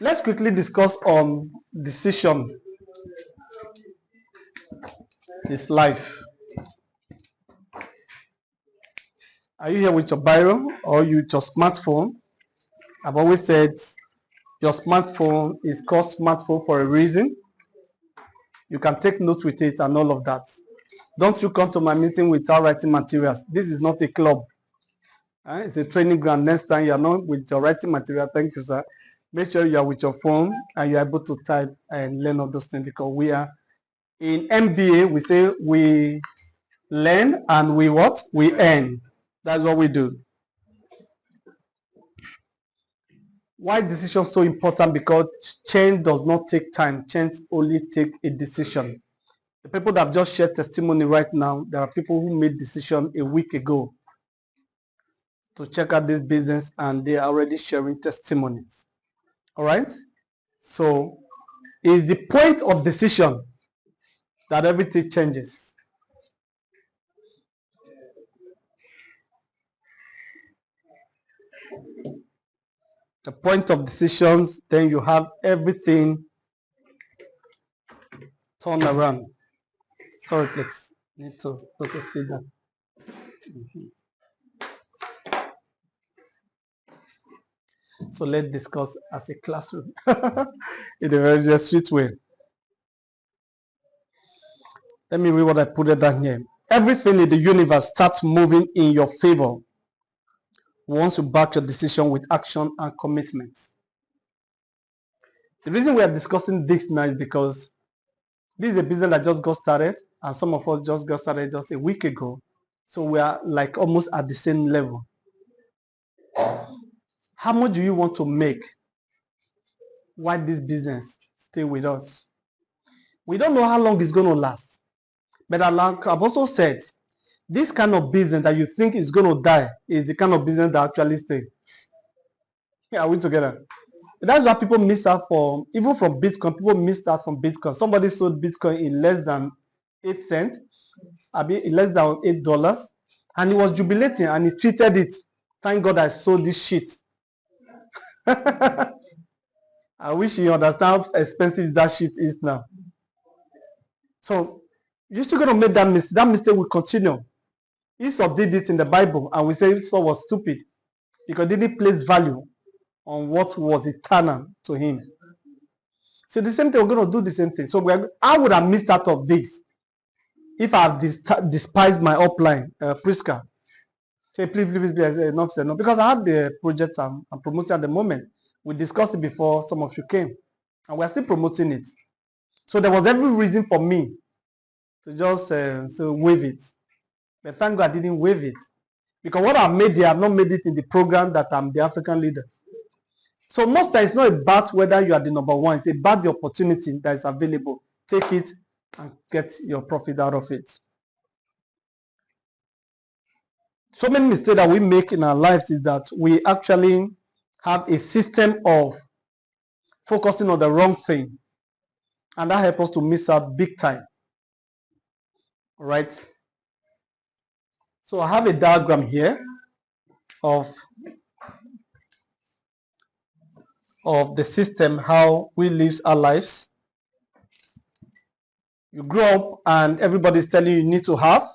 Let's quickly discuss on decision is life. Are you here with your biro or you with your smartphone? I've always said your smartphone is called smartphone for a reason. You can take notes with it and all of that. Don't you come to my meeting without writing materials. This is not a club. It's a training ground. Next time you are not with your writing material, thank you, sir. Make sure you are with your phone and you're able to type and learn all those things, because we are in MBA, we say we learn and we what? We earn. That's what we do. Why decision so important? Because change does not take time. Change only take a decision. The people that have just shared testimony right now, there are people who made decision a week ago to check out this business and they are already sharing testimonies. All right? So it's the point of decision that everything changes. The point of decisions, then you have everything turn around. Sorry, please. Need to see that. So let's discuss as a classroom in a very sweet way. Let me read what I put it down here. Everything in the universe starts moving in your favor once you back your decision with action and commitment. The reason we are discussing this now is because this is a business that just got started, and some of us just got started just a week ago. So we are like almost at the same level. How much do you want to make while this business stay with us? We don't know how long it's going to last. But I've also said, this kind of business that you think is going to die is the kind of business that actually stays. Yeah, are we together? That's why people miss out from, even from Bitcoin, people missed out from Bitcoin. Somebody sold Bitcoin in less than 8 cents, I mean, less than $8, and he was jubilating and he tweeted it. Thank God I sold this shit. I wish you understand how expensive that shit is now. So you're still going to make that mistake. That mistake will continue. Esau did it in the Bible, and we say Esau was stupid because he didn't place value on what was eternal to him. So the same thing, we're going to do the same thing. So I would have missed out of this if I have despised my upline, Priska. Say, please, enough, no, because I had the project I'm promoting at the moment. We discussed it before some of you came, and we're still promoting it. So there was every reason for me to just waive it. But thank God I didn't waive it. Because what I've made there, I've not made it in the program that I'm the African leader. So most times it's not about whether you are the number one. It's about the opportunity that is available. Take it and get your profit out of it. So many mistakes that we make in our lives is that we actually have a system of focusing on the wrong thing. And that helps us to miss out big time. All right. So I have a diagram here of the system, how we live our lives. You grow up and everybody's telling you need to have,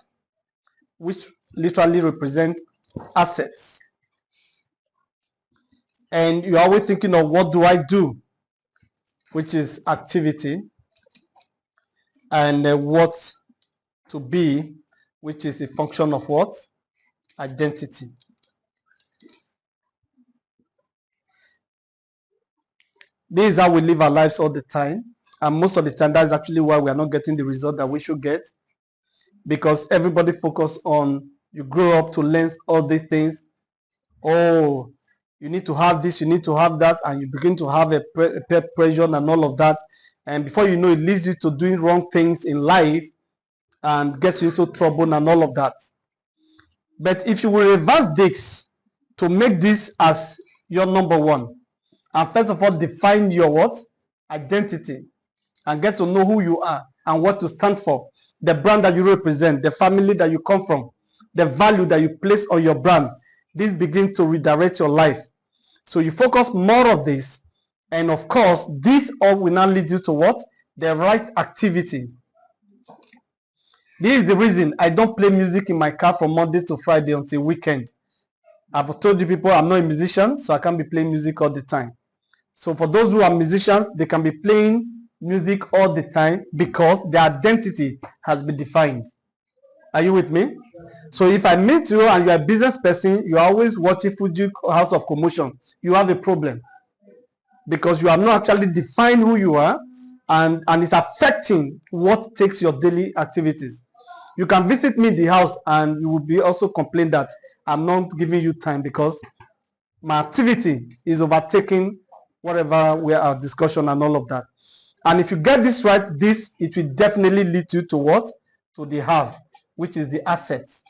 which literally represent assets. And you're always thinking of what do I do, which is activity, and what to be, which is a function of what? Identity. This is how we live our lives all the time. And most of the time, that's actually why we are not getting the result that we should get. Because everybody focus on, you grow up to learn all these things. Oh, you need to have this, you need to have that, and you begin to have a peer pressure and all of that. And before you know, it leads you to doing wrong things in life and gets you into trouble and all of that. But if you will reverse this to make this as your number one, and first of all, define your what? Identity, and get to know who you are and what you stand for, the brand that you represent, the family that you come from, the value that you place on your brand. This begins to redirect your life. So you focus more of this, And of course, this all will now lead you to what? The right activity. This is the reason I don't play music in my car from Monday to Friday until weekend. I've told you people I'm not a musician, so I can't be playing music all the time. So for those who are musicians, they can be playing music all the time because their identity has been defined. Are you with me? So if I meet you and you're a business person, you're always watching Fuji House of Commotion, you have a problem. Because you have not actually defined who you are, and it's affecting what takes your daily activities. You can visit me in the house and you will be also complain that I'm not giving you time because my activity is overtaking whatever we are discussion and all of that. And if you get this right, it will definitely lead you to what? To the have, which is the assets.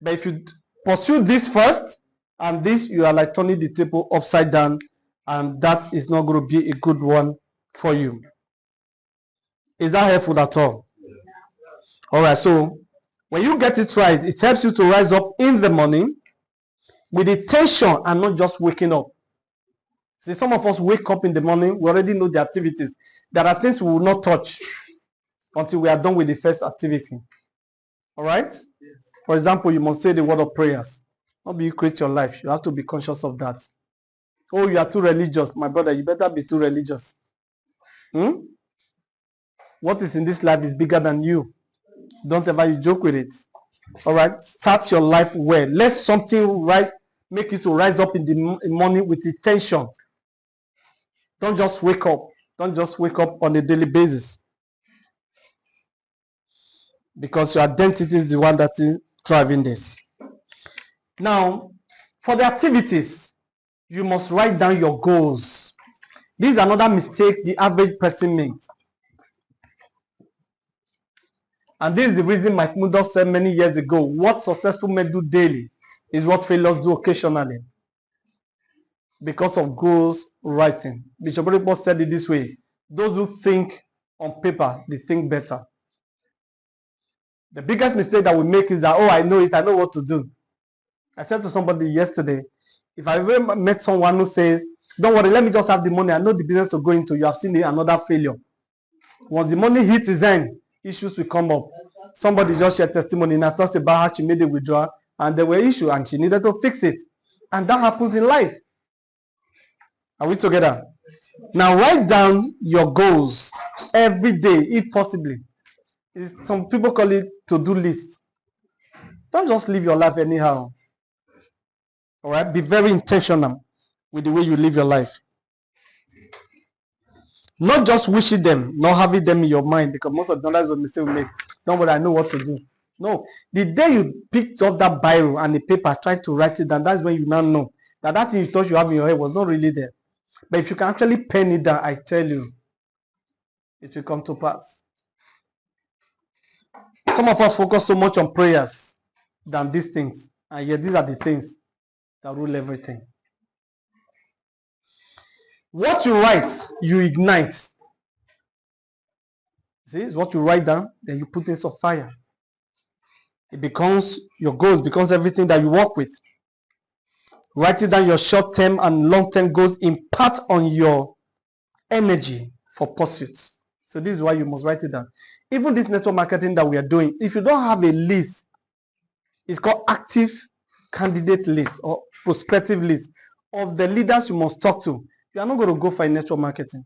But if you pursue this first, and this, you are like turning the table upside down, and that is not going to be a good one for you. Is that helpful at all? All right, so when you get it right, it helps you to rise up in the morning with intention and not just waking up. See, some of us wake up in the morning, we already know the activities. There are things we will not touch until we are done with the first activity. All right? For example, you must say the word of prayers. Not be you create your life. You have to be conscious of that. Oh, you are too religious. My brother, you better be too religious. What is in this life is bigger than you. Don't ever you joke with it. All right? Start your life well. Let something right make you to rise up in the morning with intention. Don't just wake up. Don't just wake up on a daily basis. Because your identity is the one that is driving this. Now, for the activities, you must write down your goals. This is another mistake the average person makes. And this is the reason Mike Murdoch said many years ago, what successful men do daily is what failures do occasionally. Because of goals writing. Bishop Oyedepo said it this way: those who think on paper, they think better. The biggest mistake that we make is that, oh, I know it, I know what to do. I said to somebody yesterday, if I ever met someone who says, don't worry, let me just have the money, I know the business to go into, you have seen another failure. Once the money hits his end, issues will come up. Somebody just shared testimony and I talked about how she made a withdrawal and there were issues and she needed to fix it. And that happens in life. Are we together? Now write down your goals every day, if possibly. Some people call it to-do list. Don't just live your life anyhow. All right? Be very intentional with the way you live your life. Not just wishing them, not having them in your mind, because most of the times when mistake we make, don't worry, I know what to do. No. The day you picked up that biro and the paper, tried to write it down, that's when you now know that that thing you thought you have in your head was not really there. But if you can actually pen it down, I tell you, it will come to pass. Some of us focus so much on prayers than these things. And yet these are the things that rule everything. What you write, you ignite. See, it's what you write down, then you put in some fire. It becomes your goals, becomes everything that you work with. Writing down your short-term and long-term goals impart on your energy for pursuits. So this is why you must write it down. Even this network marketing that we are doing, if you don't have a list, it's called active candidate list or prospective list of the leaders you must talk to. You are not going to go for a network marketing.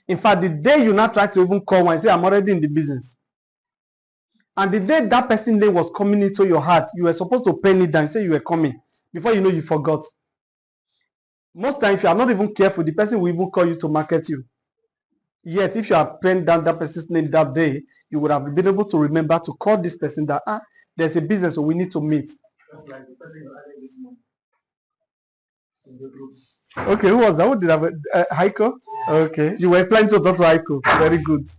In fact, the day you now try to even call one and say, I'm already in the business. And the day that person name was coming into your heart, you were supposed to pen it down and say you were coming. Before you know, you forgot. Most times, if you are not even careful, the person will even call you to market you. Yet, if you have penned down that person's name that day, you would have been able to remember to call this person that, there's a business, so we need to meet. That's like the person you added this month in the group. Okay, who was that? Who did I Heiko? Okay, you were planning to talk to Heiko. Very good.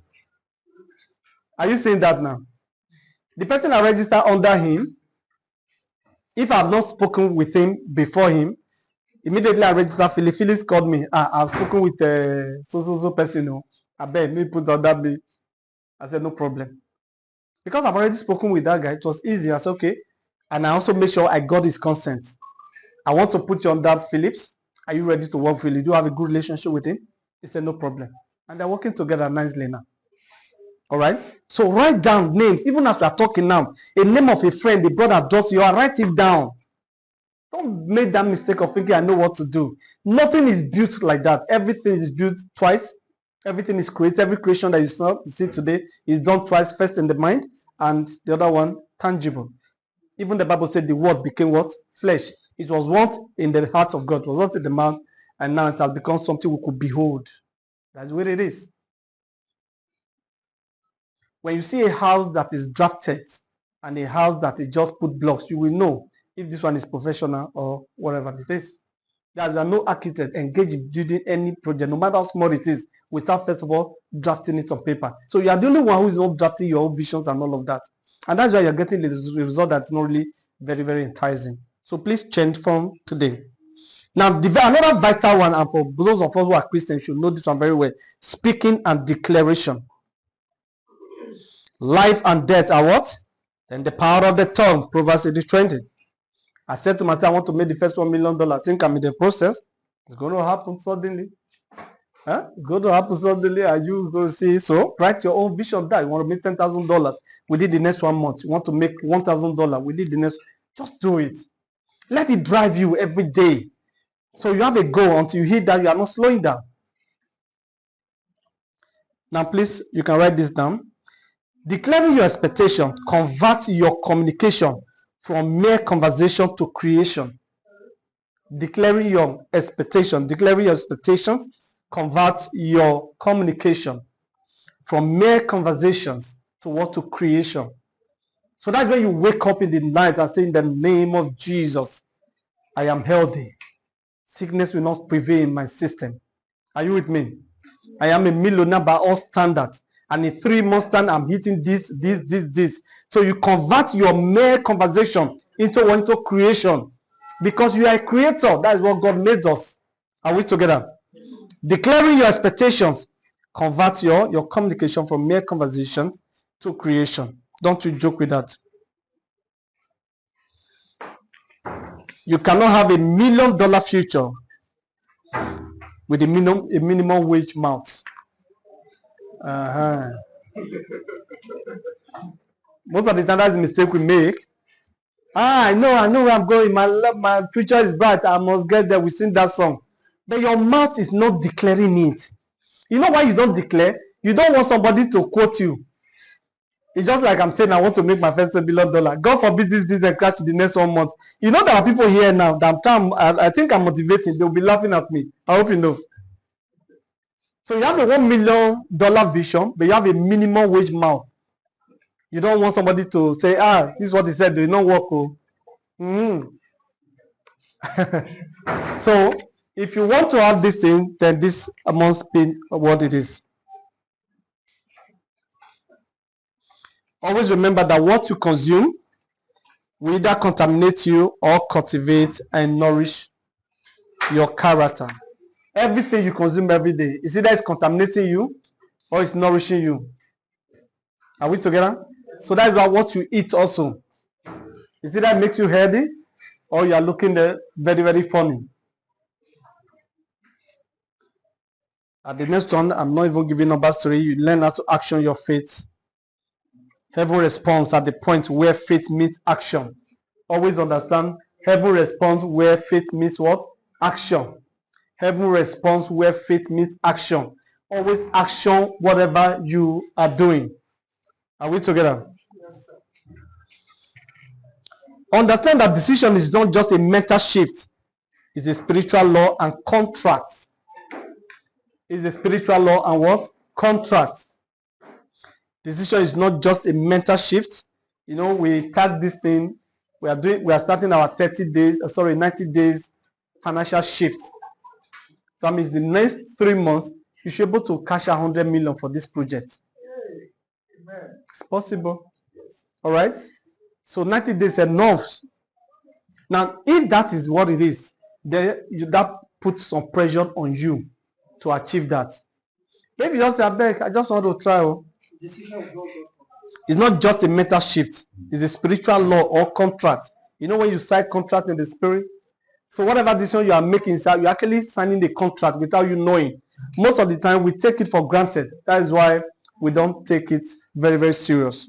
Are you saying that now? The person I registered under him, if I have not spoken with him before him, immediately I registered Philip. Phillips called me. I've spoken with so person. I beg me put on that me. I said no problem. Because I've already spoken with that guy, it was easy. I said okay. And I also made sure I got his consent. I want to put you on that Phillips. Are you ready to work freely? Do you have a good relationship with him? He said, no problem. And they're working together nicely now. All right. So write down names. Even as we are talking now, a name of a friend, a brother drops you, write it down. Don't make that mistake of thinking I know what to do. Nothing is built like that. Everything is built twice. Everything is created. Every creation that you see today is done twice. First in the mind, and the other one tangible. Even the Bible said the word became what? Flesh. It was once in the heart of God. It was once in the mouth, and now it has become something we could behold. That's what it is. When you see a house that is drafted and a house that is just put blocks, you will know if this one is professional or whatever it is. There are no architect engaged in building any project, no matter how small it is, without first of all drafting it on paper. So you are the only one who is not drafting your own visions and all of that. And that's why you're getting the result that's not really very, very enticing. So please change from today. Now, another vital one, and for those of us who are Christians should know this one very well, speaking and declaration. Life and death are what? And the power of the tongue, Proverbs 80:20. I said to myself, I want to make the first $1 million. I think I'm in the process. It's going to happen suddenly. Huh? It's going to happen suddenly. Are you going to see? So write your own vision that you want to make $10,000 within the next 1 month. You want to make $1,000 within the next. Just do it. Let it drive you every day. So you have a goal. Until you hit that, you are not slowing down. Now, please, you can write this down. Declaring your expectation, convert your communication from mere conversation to creation. Declaring your expectations, convert your communication from mere conversations to what? To creation. So that's when you wake up in the night and say, in the name of Jesus, I am healthy. Sickness will not prevail in my system. Are you with me? I am a millionaire by all standards. And in 3 months' time, I'm hitting this. So you convert your mere conversation into creation. Because you are a creator. That is what God made us. Are we together? Declaring your expectations, convert your communication from mere conversation to creation. Don't you joke with that. You cannot have $1 million future with a minimum wage mouth. Most of the time, that's the mistake we make. I know where I'm going. My future is bright. I must get there. We sing that song. But your mouth is not declaring it. You know why you don't declare? You don't want somebody to quote you. It's just like I'm saying, I want to make my first $1 billion. God forbid this business crash in the next 1 month. You know, there are people here now that I think I'm motivating. They'll be laughing at me. I hope you know. So you have a $1 million vision, but you have a minimum wage mouth. You don't want somebody to say, this is what he said, they don't work. So if you want to have this thing, then this must be what it is. Always remember that what you consume will either contaminate you or cultivate and nourish your character. Everything you consume every day is either it's contaminating you or it's nourishing you. Are we together? So that is why what you eat also is either makes you healthy or you are looking very, very funny. At the next one, I'm not even giving numbers to you. You learn how to action your faith. Heaven responds at the point where faith meets action. Always understand, heaven responds where faith meets what? Action. Heaven responds where faith meets action. Always action whatever you are doing. Are we together? Yes, sir. Understand that decision is not just a mental shift. It's a spiritual law and contract. It's a spiritual law and what? Contract. Decision is not just a mental shift. You know, we tag this thing. We are starting our 90 days financial shift. So that means the next 3 months, you should be able to cash 100 million for this project. It's possible. All right. So 90 days enough. Now, if that is what it is, then that puts some pressure on you to achieve that. Maybe just say, I just want to try. It's not just a mental shift. It's a spiritual law or contract. You know when you sign contract in the spirit, So whatever decision you are making, you're actually signing the contract without you knowing. Most of the time, we take it for granted. That is why we don't take it very, very serious.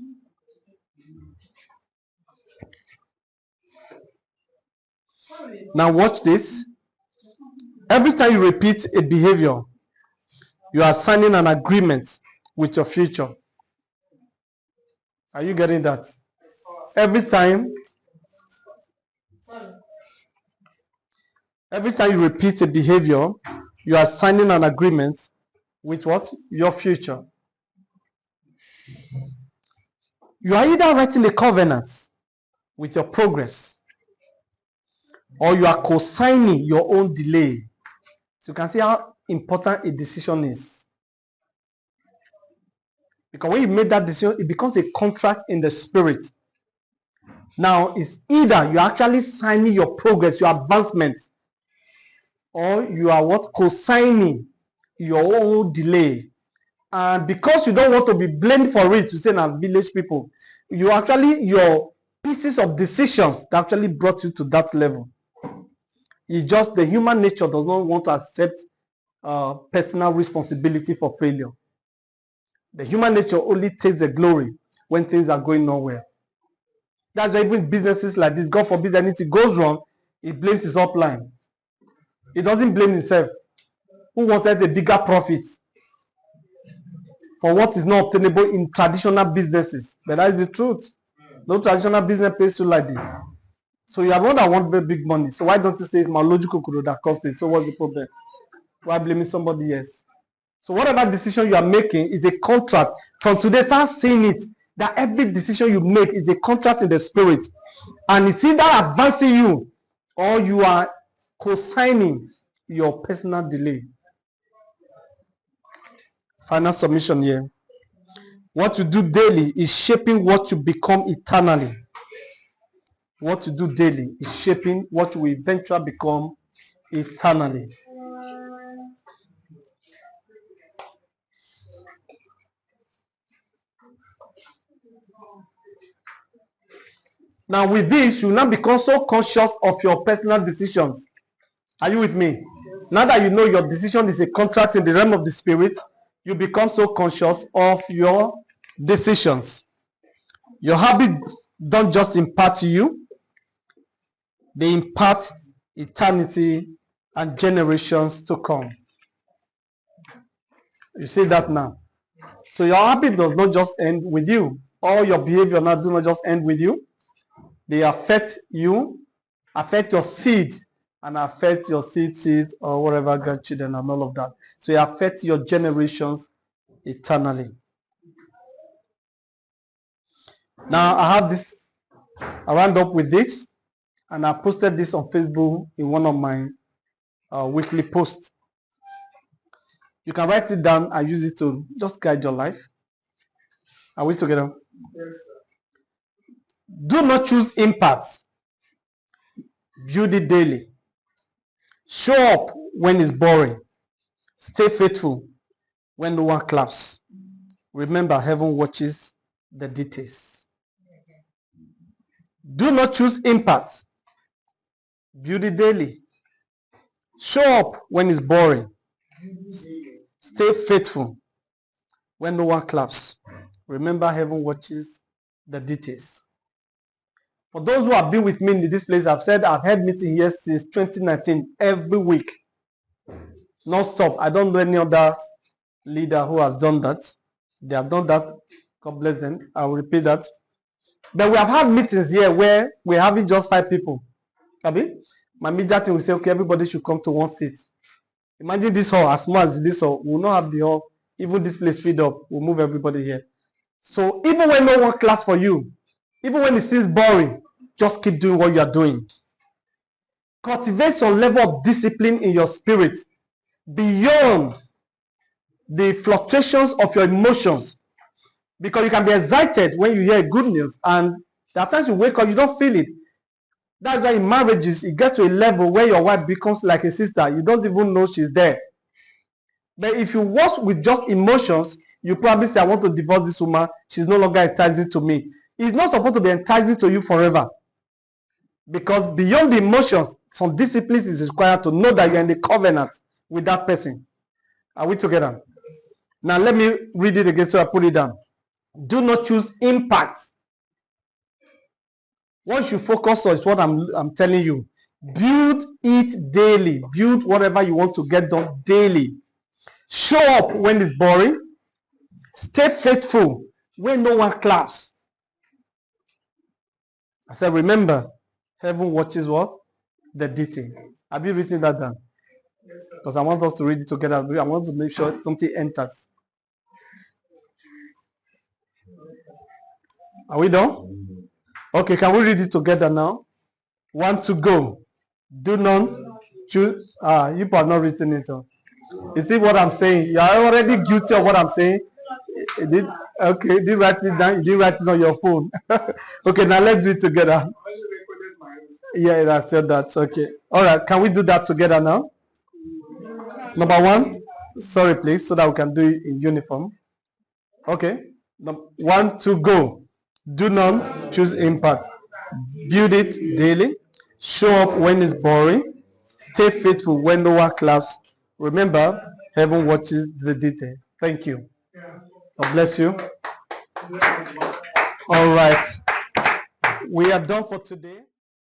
Now watch this. Every time you repeat a behavior, you are signing an agreement with your future. Are you getting that? Every time you repeat a behavior, you are signing an agreement with what? Your future. You are either writing a covenant with your progress, or you are co-signing your own delay. So you can see how important a decision is. Because when you make that decision, it becomes a contract in the spirit. Now, it's either you're actually signing your progress, your advancement, or you are what? Co-signing your own delay. And because you don't want to be blamed for it, you say now village people, you actually, your pieces of decisions that actually brought you to that level. It's just the human nature does not want to accept personal responsibility for failure. The human nature only takes the glory when things are going nowhere. That's why even businesses like this, God forbid anything goes wrong, he blames his upline. He doesn't blame himself. Who wanted a bigger profit for what is not obtainable in traditional businesses? But that is the truth. No traditional business pays you like this. So you are the one that wants very big money. So why don't you say it's my logical code that cost it? So what's the problem? Why blaming somebody else? So whatever decision you are making is a contract. From today, start seeing it. That every decision you make is a contract in the spirit. And it's either advancing you or you are co-signing your personal delay. Final submission here. What you do daily is shaping what you become eternally. What you do daily is shaping what you will eventually become eternally. Now with this, you now become so conscious of your personal decisions. Are you with me? Yes. Now that you know your decision is a contract in the realm of the spirit, you become so conscious of your decisions. Your habits don't just impart you, they impart eternity and generations to come. You see that now? So your habit does not just end with you. All your behavior now do not just end with you. They affect you, affect your seed, and affect your seed, or whatever grandchildren and all of that. So it affects your generations eternally. Now I have this, I round up with this, and I posted this on Facebook in one of my weekly posts. You can write it down and use it to just guide your life. Are we together? Yes. Do not choose impact. Build it daily. Show up when it's boring. Stay faithful when no one claps. Remember, heaven watches the details. Do not choose impact. Build it daily. Show up when it's boring. Stay faithful when no one claps. Remember, heaven watches the details. For those who have been with me in this place, I've said I've had meeting here since 2019, every week. Non-stop. I don't know any other leader who has done that. They have done that. God bless them. I will repeat that. But we have had meetings here where we're having just 5 people. My media team will say, okay, everybody should come to one seat. Imagine this hall, as small as this hall, we will not have the hall. Even this place filled up, we'll move everybody here. So even when no one class for you, even when it seems boring, just keep doing what you are doing. Cultivate some level of discipline in your spirit beyond the fluctuations of your emotions. Because you can be excited when you hear good news, and there are times you wake up, you don't feel it. That's why in marriages, you get to a level where your wife becomes like a sister. You don't even know she's there. But if you work with just emotions, you probably say, I want to divorce this woman. She's no longer enticing to me. It's not supposed to be enticing to you forever. Because beyond the emotions, some disciplines is required to know that you're in the covenant with that person. Are we together? Now let me read it again so I put it down. Do not choose impact. What you focus on is what I'm telling you. Build it daily. Build whatever you want to get done daily. Show up when it's boring. Stay faithful when no one claps. I said, remember, heaven watches what? The detail. Have you written that down? Because I want us to read it together. I want to make sure something enters. Are we done? Okay, can we read it together now? 1 to go. Do not choose. You have not written it. You see what I'm saying? You are already guilty of what I'm saying. Okay, you didn't write it down. You didn't write it on your phone. Okay, now let's do it together. Yeah, I said that. Okay. All right, can we do that together now? Number 1. Sorry, please, so that we can do it in uniform. Okay. 1 to go. Do not choose impact. Build it daily. Show up when it's boring. Stay faithful when no one claps. Remember, heaven watches the detail. Thank you. God bless you. All right. We are done for today.